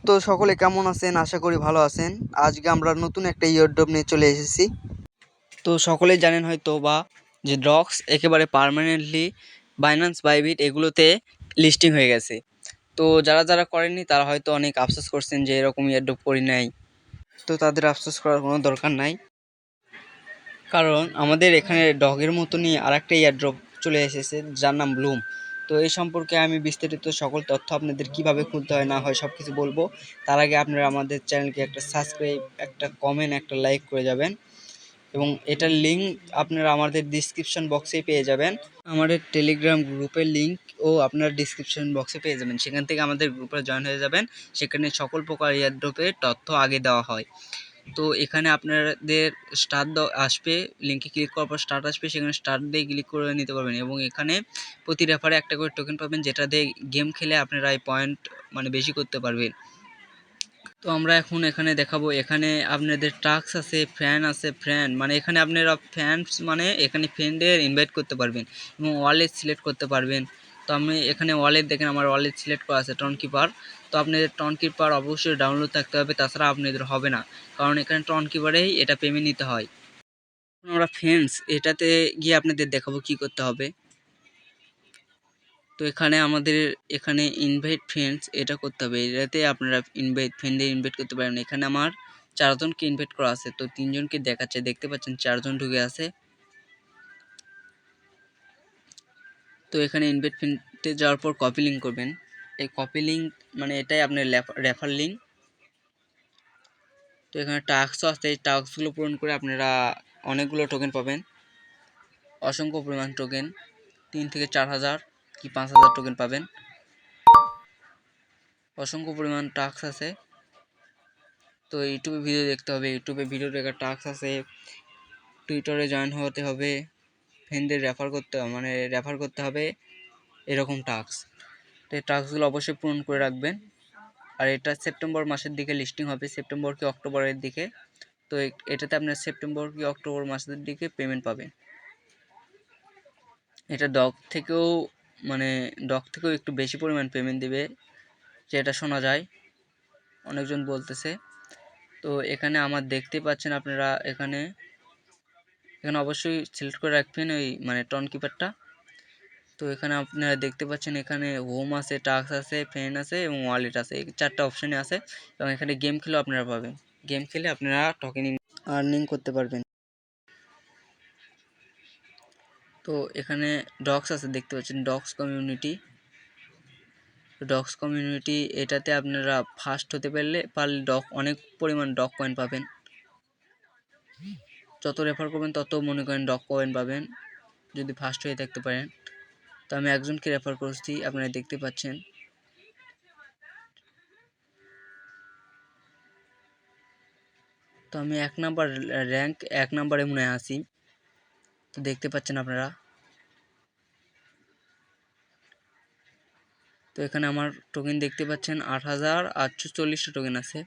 তো সকলে কেমন আছেন? আশা করি ভালো আছেন। আজকে আমরা নতুন একটা ইয়ারড্রপ নিয়ে চলে এসেছি। তো সকলেই জানেন হয়তো বা যে ডক্স একেবারে পার্মানেন্টলি বাইন্যান্স, বাইবিট এগুলোতে লিস্টিং হয়ে গেছে। তো যারা যারা করেননি তারা হয়তো অনেক আফসোস করছেন যে এরকম ইয়ারড্রপ করি নাই। তো তাদের আফসোস করার কোনো দরকার নাই, কারণ আমাদের এখানে ডগের মতনই আরেকটা ইয়ারড্রপ চলে এসেছে যার নাম ব্লুম। তো এই সম্পর্কে আমি বিস্তারিত সকল তথ্য আপনাদের কিভাবে খুলতে হয় না হয় সব কিছু বলবো। তার আগে আপনারা আমাদের চ্যানেলকে একটা সাবস্ক্রাইব, একটা কমেন্ট, একটা লাইক করে যাবেন এবং এটার লিঙ্ক আপনারা আমাদের ডিসক্রিপশন বক্সেই পেয়ে যাবেন। আমাদের টেলিগ্রাম গ্রুপের লিঙ্কও আপনারা ডিসক্রিপশন বক্সে পেয়ে যাবেন। সেখান থেকে আমাদের গ্রুপে জয়েন হয়ে যাবেন। সেখানে সকল প্রকার ইয়ারড্রপের তথ্য আগে দেওয়া হয়। তো এখানে আপনাদের স্টার্ট আসবে, লিঙ্কে ক্লিক করার পর স্টার্ট আসবে, সেখানে স্টার্ট দিয়ে ক্লিক করে নিতে পারবেন এবং এখানে প্রতি রেফারে একটা করে টোকেন পাবেন, যেটা দিয়ে গেম খেলে আপনারা এই পয়েন্ট বেশি করতে পারবেন। তো আমরা এখন এখানে দেখাবো, এখানে আপনাদের টাস্ক আছে, ফ্যান আছে। ফ্যান এখানে আপনারা ফ্যান্স এখানে ফ্রেন্ডের ইনভাইট করতে পারবেন এবং ওয়ালেট সিলেক্ট করতে পারবেন। তো আমি এখানে ওয়ালেট দেখেন, আমার ওয়ালেট সিলেক্ট করা আছে টন কিপার। তো আপনাদের টন কিপার অবশ্যই ডাউনলোড থাকতে হবে, তাছাড়া আপনাদের হবে না, কারণ এখানে টন কিপারেই এটা পেমেন্ট নিতে হয়। আমরা ফ্রেন্ডস এটাতে গিয়ে আপনাদের দেখাবো কি করতে হবে। তো এখানে আমাদের এখানে ইনভাইট ফ্রেন্ডস এটা করতে হবে, এটাতে আপনারা ফ্রেন্ডে ইনভাইট করতে পারেন। এখানে আমার 4 জনকে ইনভাইট করা আছে, তো 3 জনকে দেখাচ্ছে, দেখতে পাচ্ছেন 4 জন ঢুকে আছে। তো এখানে ইনভাইট ফ্রেন্ডে যাওয়ার পর কপি লিঙ্ক করবেন। এই কপি লিঙ্ক এটাই আপনার রেফার লিঙ্ক। তো এখানে টাস্কও আছে, এই টাস্কগুলো পূরণ করে আপনারা অনেকগুলো টোকেন পাবেন, অসংখ্য পরিমাণ টোকেন, 3 থেকে 4,000 কি 5,000 টোকেন পাবেন। অসংখ্য পরিমাণ টাস্ক আছে। তো ইউটিউবে ভিডিও দেখতে হবে, ইউটিউবে ভিডিও দেখার টাস্ক আছে, টুইটারে জয়েন হতে হবে, ফ্রেন্ডদের রেফার করতে হবে, এরকম টাস্ক। তো এই টাস্কগুলো অবশ্যই পূরণ করে রাখবেন। আর এটা সেপ্টেম্বর মাসের দিকে লিস্টিং হবে, সেপ্টেম্বর কি অক্টোবরের দিকে। তো এটাতে আপনার সেপ্টেম্বর কি অক্টোবর মাসের দিকে পেমেন্ট পাবেন। এটা ডগ থেকেও একটু বেশি পরিমাণ পেমেন্ট দিবে, যেটা শোনা যায়, অনেকজন বলতেছে। তো এখানে আমার দেখতে পাচ্ছেন আপনারা, এখানে অবশ্যই সিলেক্ট করে রাখবেন ওই টন কিপারটা। তো এখানে আপনারা দেখতে পাচ্ছেন, এখানে হোম আছে, টাস্ক আছে, ফ্রেন্ড আছে এবং ওয়ালেট আছে, এই 4টা অপশানে আছে। এবং এখানে গেম খেলেও আপনারা পাবেন, গেম খেলে আপনারা টোকেন আর্নিং করতে পারবেন। তো এখানে ডগস আছে, দেখতে পাচ্ছেন ডগস কমিউনিটি। এটাতে আপনারা ফার্স্ট হতে পারলে অনেক পরিমাণ ডগ কয়েন পাবেন। যত রেফার করবেন তত মনে করেন ডগ কয়েন পাবেন, যদি ফার্স্ট হয়ে থাকতে পারেন। তো আমি একজনকে রেফার করছি, আপনারা দেখতে পাচ্ছেন। তো আমি 1 নাম্বার র্যাঙ্ক 1 নাম্বারে মনে হয় আছি। তো দেখতে পাচ্ছেন আপনারা। তো এখানে আমার টোকেন দেখতে পাচ্ছেন 8,840টা টোকেন আছে।